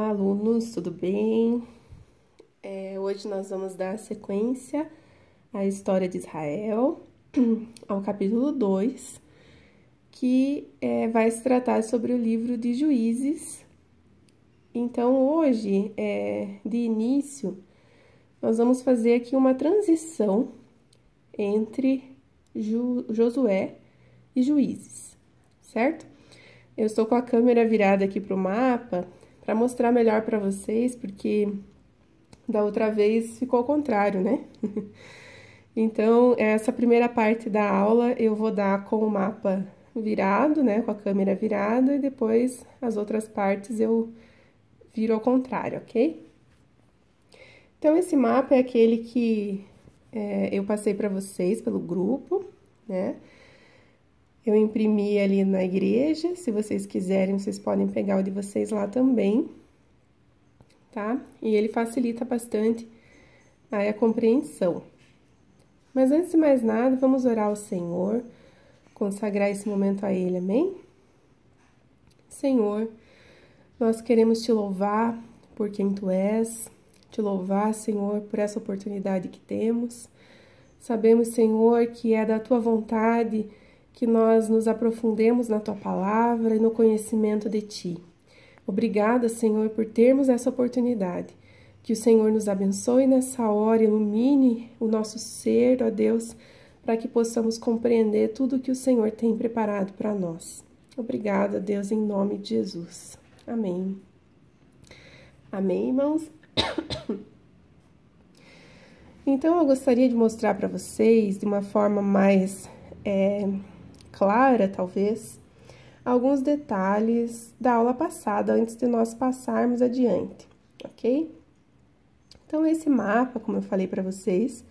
Olá, alunos, tudo bem? Hoje nós vamos dar sequência à história de Israel, ao capítulo 2, que vai se tratar sobre o livro de Juízes. Então, hoje, de início, nós vamos fazer aqui uma transição entre Josué e Juízes, certo? Eu estou com a câmera virada aqui para o mapa para mostrar melhor para vocês, porque da outra vez ficou ao contrário, né? Então, essa primeira parte da aula eu vou dar com o mapa virado, né? Com a câmera virada, e depois as outras partes eu viro ao contrário, ok? Então, esse mapa é aquele que eu passei para vocês pelo grupo, né? Eu imprimi ali na igreja, se vocês quiserem, vocês podem pegar o de vocês lá também, tá? E ele facilita bastante a compreensão. Mas antes de mais nada, vamos orar ao Senhor, consagrar esse momento a Ele, amém? Senhor, nós queremos te louvar por quem Tu és, te louvar, Senhor, por essa oportunidade que temos. Sabemos, Senhor, que é da Tua vontade que nós nos aprofundemos na Tua palavra e no conhecimento de Ti. Obrigada, Senhor, por termos essa oportunidade. Que o Senhor nos abençoe nessa hora, ilumine o nosso ser, ó Deus, para que possamos compreender tudo que o Senhor tem preparado para nós. Obrigada, Deus, em nome de Jesus. Amém. Amém, irmãos? Então, eu gostaria de mostrar para vocês, de uma forma mais clara, talvez, alguns detalhes da aula passada, antes de nós passarmos adiante, ok? Então, esse mapa, como eu falei para vocês,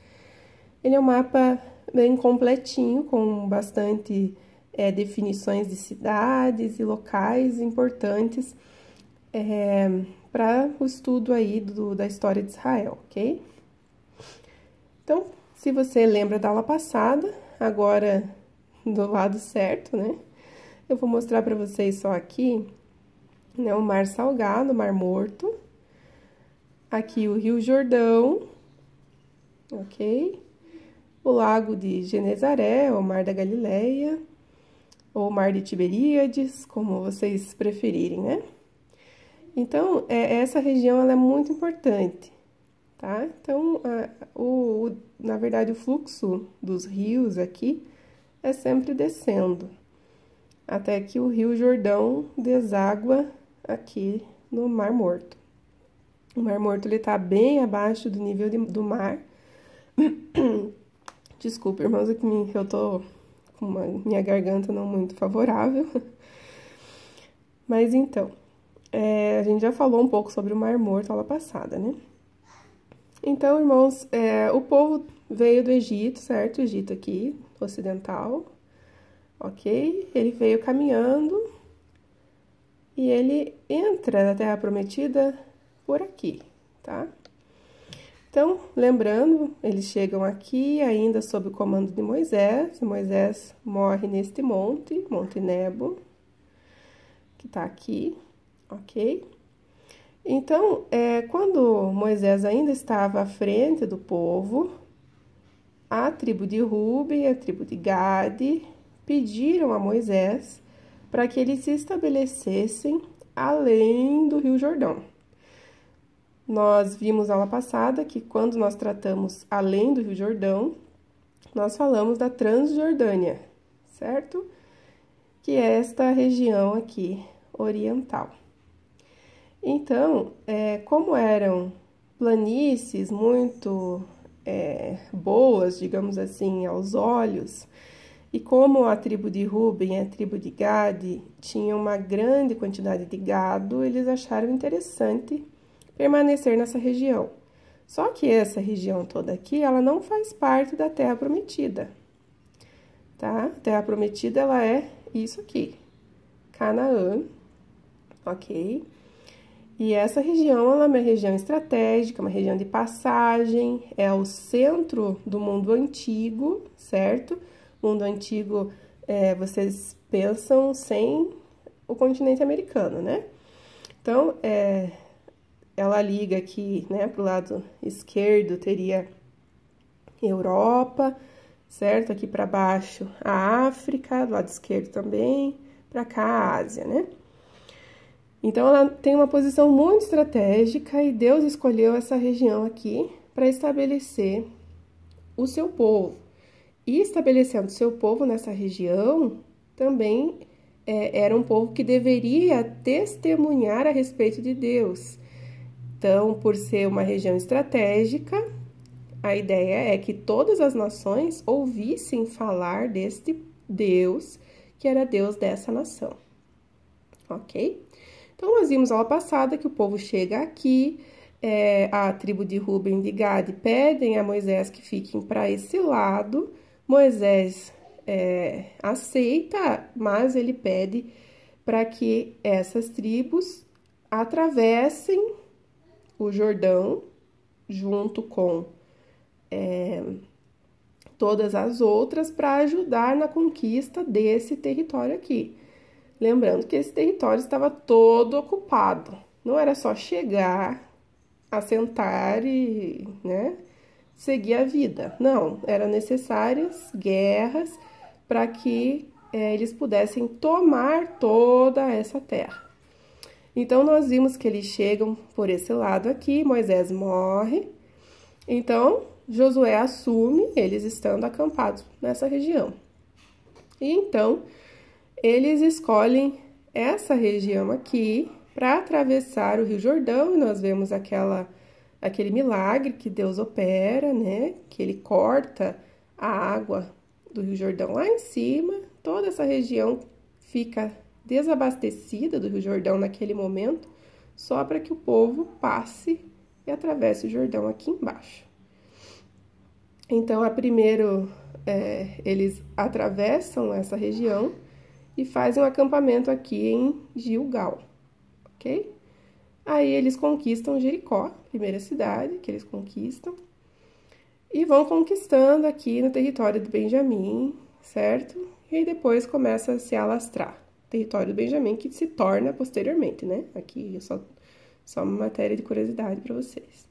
ele é um mapa bem completinho, com bastante definições de cidades e locais importantes para o estudo aí da história de Israel, ok? Então, se você lembra da aula passada, agora do lado certo, né? Eu vou mostrar para vocês só aqui, né, o Mar Salgado, o Mar Morto. Aqui o Rio Jordão, ok? O Lago de Genezaré, o Mar da Galileia, ou Mar de Tiberíades, como vocês preferirem, né? Então, essa região ela é muito importante, tá? Então, na verdade, o fluxo dos rios aqui é sempre descendo, até que o Rio Jordão deságua aqui no Mar Morto. O Mar Morto, ele tá bem abaixo do nível do mar. Desculpa, irmãos, é que eu tô com minha garganta não muito favorável. Mas então, a gente já falou um pouco sobre o Mar Morto aula passada, né? Então, irmãos, o povo veio do Egito, certo? O Egito aqui, ocidental, ok? Ele veio caminhando e ele entra na Terra Prometida por aqui, tá? Então, lembrando, eles chegam aqui ainda sob o comando de Moisés. Moisés morre neste monte, Monte Nebo, que tá aqui, ok? Então, quando Moisés ainda estava à frente do povo, a tribo de Ruben e a tribo de Gade pediram a Moisés para que eles se estabelecessem além do Rio Jordão. Nós vimos na aula passada que quando nós tratamos além do Rio Jordão, nós falamos da Transjordânia, certo? Que é esta região aqui oriental. Então, como eram planícies muito boas, digamos assim, aos olhos, e como a tribo de Ruben e a tribo de Gade tinham uma grande quantidade de gado, eles acharam interessante permanecer nessa região. Só que essa região toda aqui, ela não faz parte da Terra Prometida, tá? A Terra Prometida, ela é isso aqui, Canaã, ok? E essa região, ela é uma região estratégica, uma região de passagem, é o centro do mundo antigo, certo? Mundo antigo, vocês pensam sem o continente americano, né? Então, ela liga aqui, né, pro lado esquerdo teria Europa, certo? Aqui para baixo a África, do lado esquerdo também, para cá a Ásia, né? Então ela tem uma posição muito estratégica e Deus escolheu essa região aqui para estabelecer o seu povo. E estabelecendo o seu povo nessa região, também era um povo que deveria testemunhar a respeito de Deus. Então, por ser uma região estratégica, a ideia é que todas as nações ouvissem falar deste Deus, que era Deus dessa nação. Ok? Então, nós vimos aula passada que o povo chega aqui, a tribo de Ruben e de Gade pedem a Moisés que fiquem para esse lado. Moisés aceita, mas ele pede para que essas tribos atravessem o Jordão junto com todas as outras para ajudar na conquista desse território aqui. Lembrando que esse território estava todo ocupado. Não era só chegar, assentar e, né, seguir a vida. Não, eram necessárias guerras para que eles pudessem tomar toda essa terra. Então, nós vimos que eles chegam por esse lado aqui, Moisés morre. Então, Josué assume, eles estando acampados nessa região. E então, eles escolhem essa região aqui para atravessar o Rio Jordão, e nós vemos aquele milagre que Deus opera, né? Que ele corta a água do Rio Jordão lá em cima, toda essa região fica desabastecida do Rio Jordão naquele momento, só para que o povo passe e atravesse o Jordão aqui embaixo. Então, primeiro eles atravessam essa região e fazem um acampamento aqui em Gilgal, ok? Aí eles conquistam Jericó, primeira cidade que eles conquistam, e vão conquistando aqui no território do Benjamim, certo? E depois começa a se alastrar. Território do Benjamim que se torna posteriormente, né? Aqui só uma matéria de curiosidade para vocês.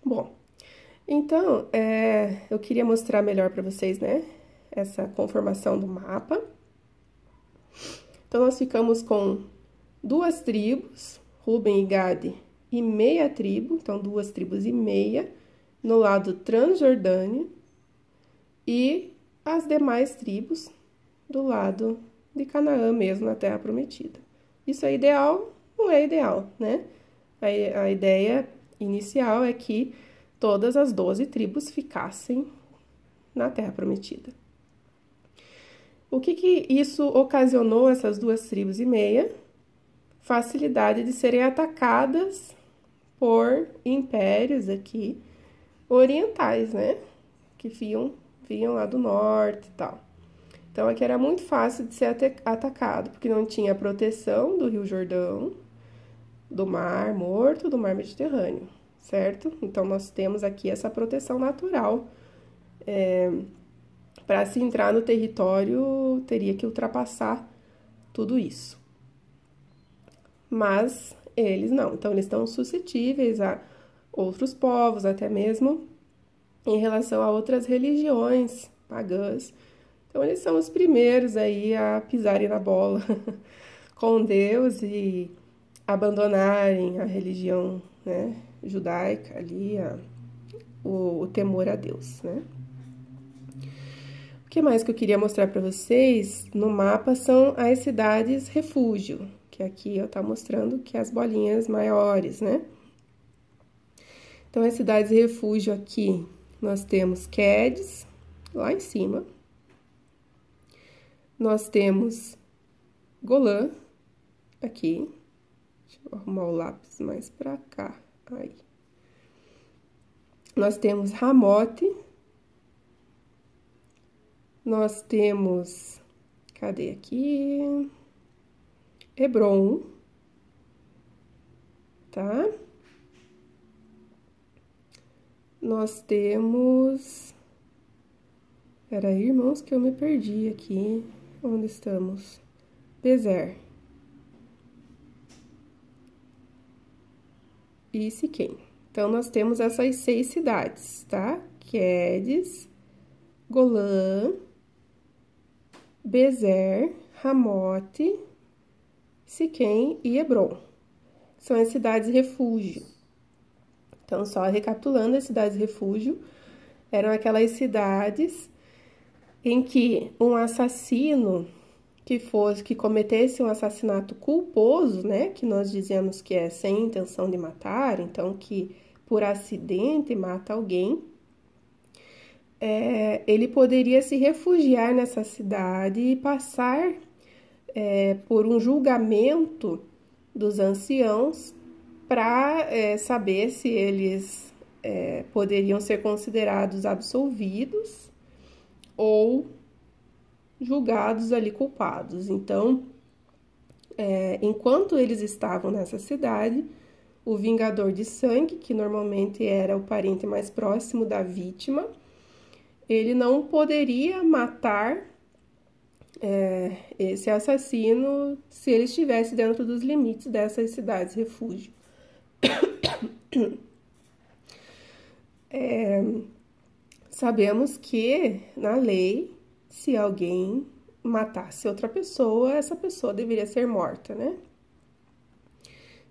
Bom, então, eu queria mostrar melhor para vocês, né? Essa conformação do mapa. Então, nós ficamos com 2 tribos, Ruben e Gade, e meia tribo, então 2 tribos e meia, no lado Transjordânia, e as demais tribos do lado de Canaã mesmo, na Terra Prometida. Isso é ideal? Não é ideal, né? A ideia inicial é que todas as 12 tribos ficassem na Terra Prometida. O que isso ocasionou, essas 2 tribos e meia? Facilidade de serem atacadas por impérios aqui orientais, né? Que vinham lá do norte e tal. Então, aqui era muito fácil de ser atacado, porque não tinha proteção do Rio Jordão, do Mar Morto, do Mar Mediterrâneo, certo? Então, nós temos aqui essa proteção natural. Para se entrar no território, teria que ultrapassar tudo isso. Mas eles não. Então, eles estão suscetíveis a outros povos, até mesmo em relação a outras religiões pagãs. Então, eles são os primeiros aí a pisarem na bola com Deus e abandonarem a religião, né, judaica ali, o temor a Deus, né? O que mais que eu queria mostrar para vocês no mapa são as cidades refúgio, que aqui eu tá mostrando que as bolinhas maiores, né? Então, as cidades refúgio aqui, nós temos Quedes, lá em cima. Nós temos Golã, aqui. Deixa eu arrumar o lápis mais pra cá. Aí. Nós temos Ramote. Nós temos... Cadê aqui? Hebron. Tá? Nós temos... Peraí, irmãos, que eu me perdi aqui. Onde estamos? Bezer. e Siquém. Então, nós temos essas 6 cidades, tá? Quedes, Golã, Bezer, Ramote, Siquém e Hebron. São as cidades-refúgio. Então, só recapitulando, as cidades-refúgio eram aquelas cidades em que um assassino que cometesse um assassinato culposo, né, que nós dizemos que é sem intenção de matar, então que por acidente mata alguém, ele poderia se refugiar nessa cidade e passar por um julgamento dos anciãos para saber se eles poderiam ser considerados absolvidos ou julgados ali culpados. Então, enquanto eles estavam nessa cidade, o vingador de sangue, que normalmente era o parente mais próximo da vítima, ele não poderia matar esse assassino se ele estivesse dentro dos limites dessas cidades-refúgio. Sabemos que, na lei, se alguém matasse outra pessoa, essa pessoa deveria ser morta, né?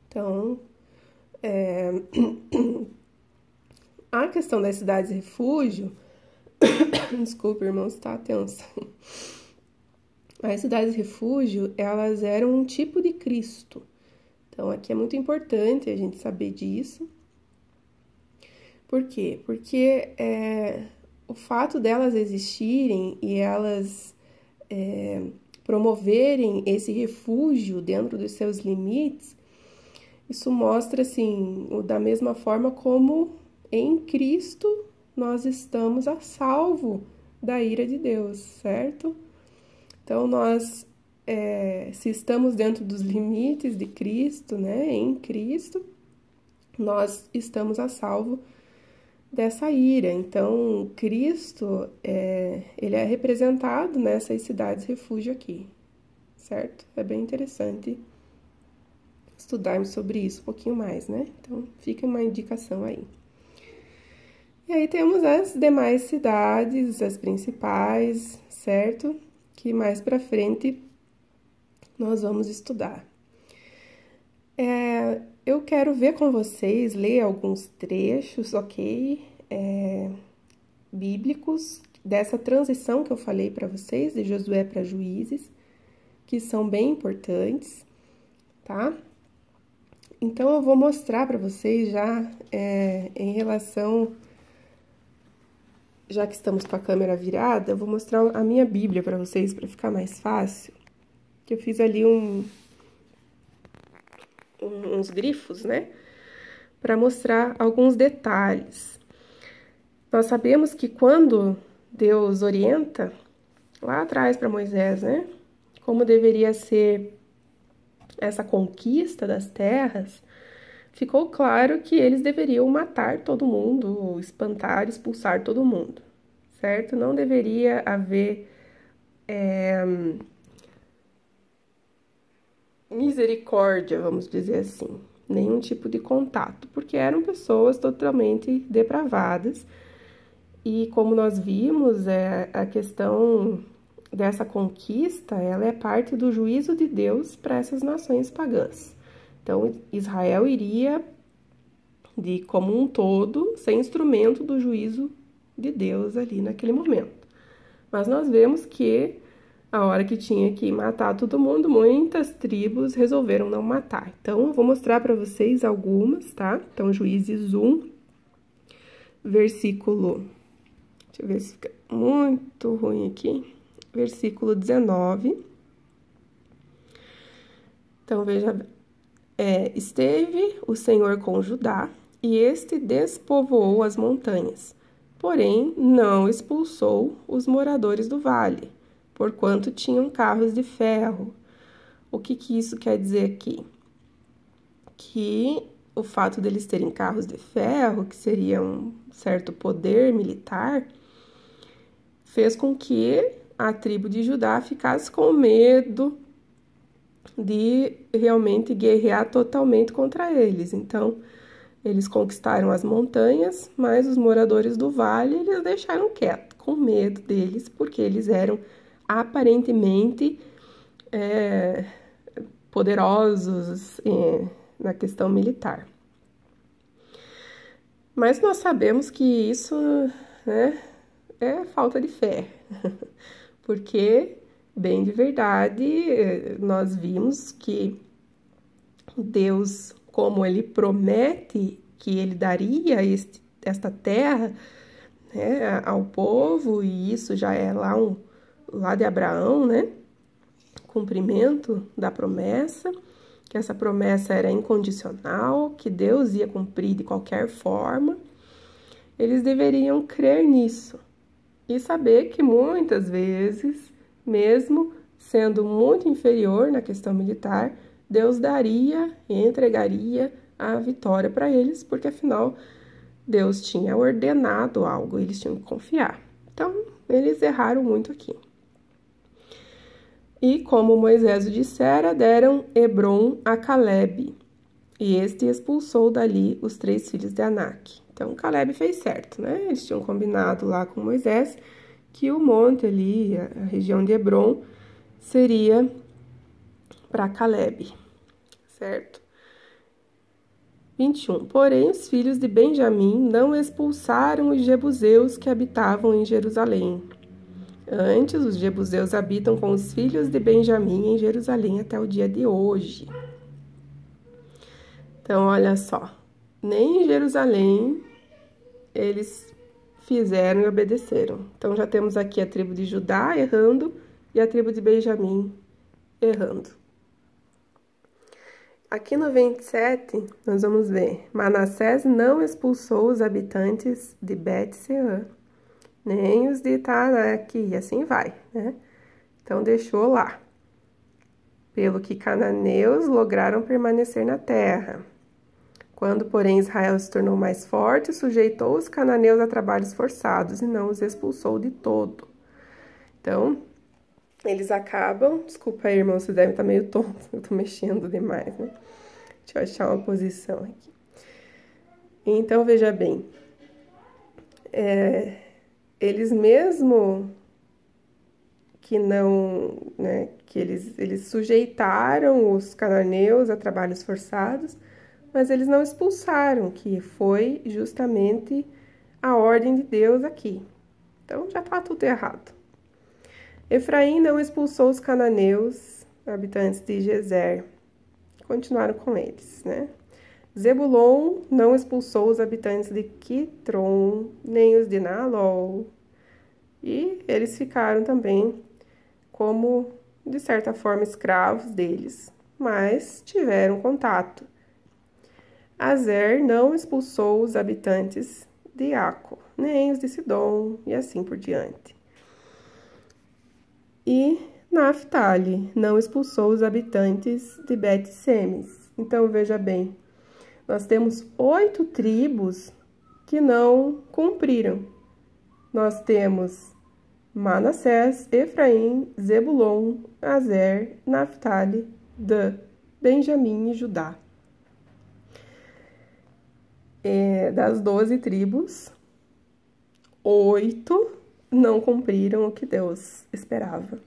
Então, a questão das cidades-refúgio... Desculpa, irmãos, tá tensa. As cidades-refúgio, elas eram um tipo de Cristo. Então, aqui é muito importante a gente saber disso. Por quê? Porque o fato delas existirem e elas promoverem esse refúgio dentro dos seus limites, isso mostra, assim, da mesma forma como em Cristo nós estamos a salvo da ira de Deus, certo? Então, nós, se estamos dentro dos limites de Cristo, né, em Cristo, nós estamos a salvo dessa ira. Então, Cristo, ele é representado nessas cidades-refúgio aqui, certo? É bem interessante estudarmos sobre isso um pouquinho mais, né? Então, fica uma indicação aí. E aí temos as demais cidades, as principais, certo? Que mais pra frente nós vamos estudar. Eu quero ver com vocês, ler alguns trechos, ok? Bíblicos, dessa transição que eu falei para vocês, de Josué para Juízes, que são bem importantes, tá? Então, eu vou mostrar para vocês já, em relação... Já que estamos com a câmera virada, eu vou mostrar a minha Bíblia para vocês, para ficar mais fácil. Que eu fiz ali uns grifos, né? Para mostrar alguns detalhes. Nós sabemos que quando Deus orienta, lá atrás para Moisés, né? Como deveria ser essa conquista das terras, ficou claro que eles deveriam matar todo mundo, espantar, expulsar todo mundo, certo? Não deveria haver misericórdia, vamos dizer assim, nenhum tipo de contato, porque eram pessoas totalmente depravadas. E como nós vimos, a questão dessa conquista, ela é parte do juízo de Deus para essas nações pagãs. Então, Israel iria, como um todo, ser instrumento do juízo de Deus ali naquele momento. Mas nós vemos que, a hora que tinha que matar todo mundo, muitas tribos resolveram não matar. Então, eu vou mostrar para vocês algumas, tá? Então, Juízes 1, versículo... Deixa eu ver se fica muito ruim aqui. Versículo 19. Então, veja... esteve o Senhor com Judá, e este despovoou as montanhas, porém não expulsou os moradores do vale, porquanto tinham carros de ferro. O que isso quer dizer aqui? Que o fato deles terem carros de ferro, que seria um certo poder militar, fez com que a tribo de Judá ficasse com medo de realmente guerrear totalmente contra eles. Então, Eles conquistaram as montanhas, mas os moradores do vale eles deixaram quieto, com medo deles, porque eles eram aparentemente poderosos na questão militar. Mas nós sabemos que isso, né, é falta de fé, porque, bem de verdade, nós vimos que Deus, como Ele promete que Ele daria esta terra, né, ao povo, e isso já é lá de Abraão, né, cumprimento da promessa, que essa promessa era incondicional, que Deus ia cumprir de qualquer forma. Eles deveriam crer nisso e saber que muitas vezes, mesmo sendo muito inferior na questão militar, Deus daria e entregaria a vitória para eles, porque afinal Deus tinha ordenado algo, eles tinham que confiar. Então, eles erraram muito aqui. E como Moisés o dissera, deram Hebrom a Calebe, e este expulsou dali os 3 filhos de Anak. Então, Calebe fez certo, né? Eles tinham combinado lá com Moisés que o monte ali, a região de Hebrom, seria para Calebe, certo? 21. Porém, os filhos de Benjamim não expulsaram os jebuseus que habitavam em Jerusalém. Antes, os jebuseus habitam com os filhos de Benjamim em Jerusalém até o dia de hoje. Então, olha só, nem em Jerusalém eles fizeram e obedeceram. Então, já temos aqui a tribo de Judá errando e a tribo de Benjamim errando. Aqui no 27, nós vamos ver, Manassés não expulsou os habitantes de Bet-Seã, nem os de Taanach, e assim vai, né? Então, deixou lá. Pelo que cananeus lograram permanecer na terra. Quando, porém, Israel se tornou mais forte, sujeitou os cananeus a trabalhos forçados e não os expulsou de todo. Então, eles acabam... Desculpa aí, irmão, você deve estar meio tonto, eu tô mexendo demais, né? Deixa eu achar uma posição aqui. Então, veja bem. Eles mesmo que não... né, que eles sujeitaram os cananeus a trabalhos forçados, mas eles não expulsaram, que foi justamente a ordem de Deus aqui. Então, já está tudo errado. Efraim não expulsou os cananeus, habitantes de Gezer. Continuaram com eles, né? Zebulon não expulsou os habitantes de Quitron, nem os de Naalol. E eles ficaram também como, de certa forma, escravos deles, mas tiveram contato. Azer não expulsou os habitantes de Aco, nem os de Sidom, e assim por diante. E Naphtali não expulsou os habitantes de Bet-Semes. Então, veja bem, nós temos 8 tribos que não cumpriram. Nós temos Manassés, Efraim, Zebulon, Azer, Naphtali, Dan, Benjamim e Judá. Das 12 tribos, 8 não cumpriram o que Deus esperava.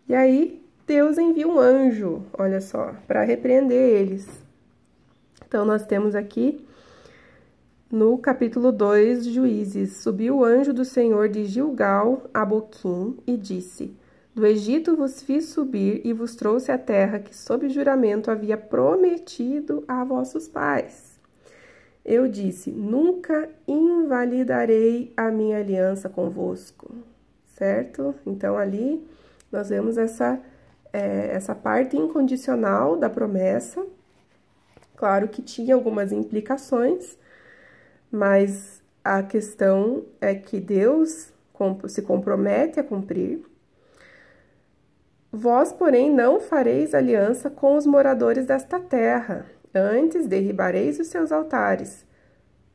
E aí, Deus envia um anjo, olha só, para repreender eles. Então, nós temos aqui, no capítulo 2 de Juízes, subiu o anjo do Senhor de Gilgal a Boquim e disse: Do Egito vos fiz subir e vos trouxe a terra que, sob juramento, havia prometido a vossos pais. Eu disse, nunca invalidarei a minha aliança convosco, certo? Então, ali nós vemos essa parte incondicional da promessa. Claro que tinha algumas implicações, mas a questão é que Deus se compromete a cumprir. Vós, porém, não fareis aliança com os moradores desta terra, antes derribareis os seus altares,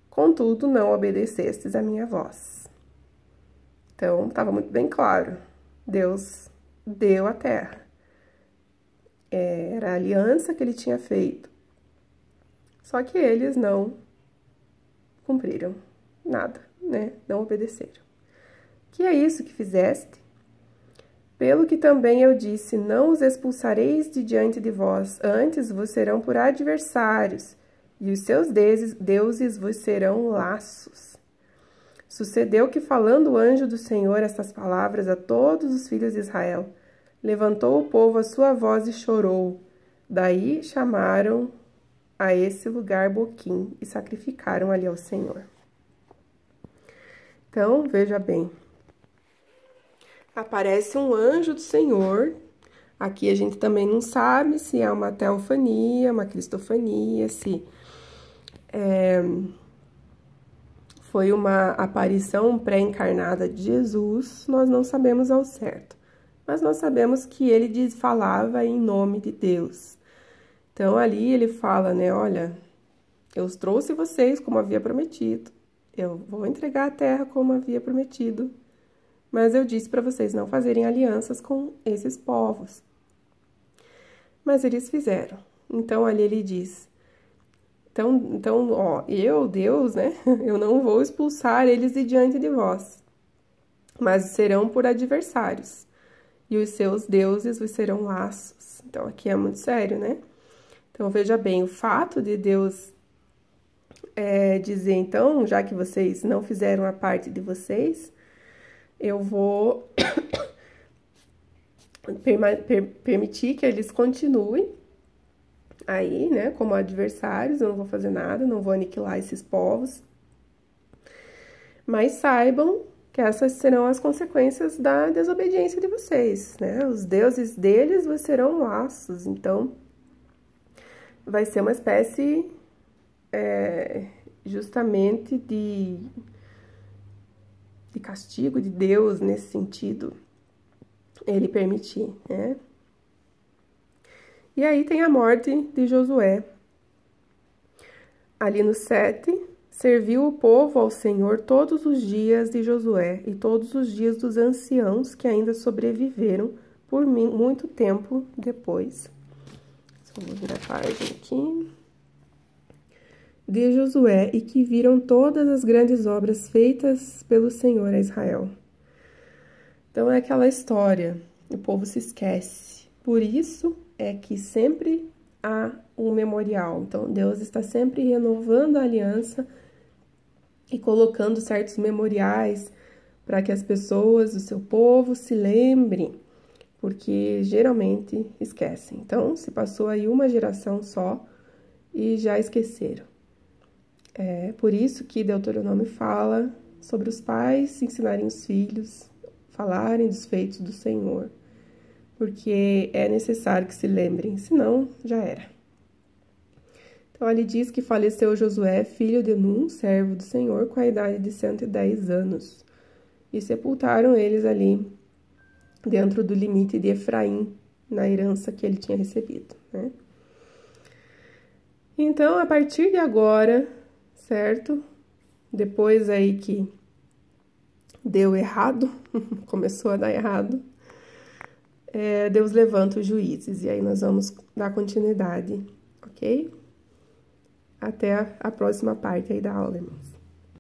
contudo não obedecestes a minha voz. Então, estava muito bem claro, Deus deu a terra. Era a aliança que ele tinha feito Só que eles não cumpriram nada, né? Não obedeceram. Que é isso que fizeste? Pelo que também eu disse, não os expulsareis de diante de vós, antes vos serão por adversários, e os seus deuses vos serão laços. Sucedeu que, falando o anjo do Senhor estas palavras a todos os filhos de Israel, levantou o povo a sua voz e chorou. Daí chamaram a esse lugar Boquim e sacrificaram ali ao Senhor. Então, veja bem. Aparece um anjo do Senhor. Aqui a gente também não sabe se é uma teofania, uma cristofania, se foi uma aparição pré-encarnada de Jesus. Nós não sabemos ao certo. Mas nós sabemos que ele falava em nome de Deus. Então, ali ele fala, né, olha, eu os trouxe vocês como havia prometido. Eu vou entregar a terra como havia prometido. Mas eu disse para vocês não fazerem alianças com esses povos. Mas eles fizeram. Então, ali ele diz, então, ó, eu, Deus, né, eu não vou expulsar eles de diante de vós, mas serão por adversários, e os seus deuses vos serão laços. Então, aqui é muito sério, né? Então, veja bem, o fato de Deus dizer, então, já que vocês não fizeram a parte de vocês, eu vou permitir que eles continuem aí, né, como adversários, eu não vou fazer nada, não vou aniquilar esses povos. Mas saibam que essas serão as consequências da desobediência de vocês, né? Os deuses deles vos serão laços, então vai ser uma espécie justamente de castigo de Deus nesse sentido, ele permitir, né? E aí tem a morte de Josué. Ali no 7, serviu o povo ao Senhor todos os dias de Josué e todos os dias dos anciãos que ainda sobreviveram por muito tempo depois. Só vou virar a página aqui. De Josué, e que viram todas as grandes obras feitas pelo Senhor a Israel. Então é aquela história, o povo se esquece. Por isso é que sempre há um memorial. Então Deus está sempre renovando a aliança e colocando certos memoriais para que as pessoas do seu povo se lembrem, porque geralmente esquecem. Então se passou aí uma geração só e já esqueceram. É por isso que Deuteronômio fala sobre os pais ensinarem os filhos, falarem dos feitos do Senhor, porque é necessário que se lembrem, senão já era. Então, ele diz que faleceu Josué, filho de Num, servo do Senhor, com a idade de 110 anos, e sepultaram eles ali, dentro do limite de Efraim, na herança que ele tinha recebido, né? Então, a partir de agora, certo? Depois aí que deu errado, começou a dar errado, Deus levanta os juízes, e aí nós vamos dar continuidade, ok? Até a próxima parte aí da aula, irmãos.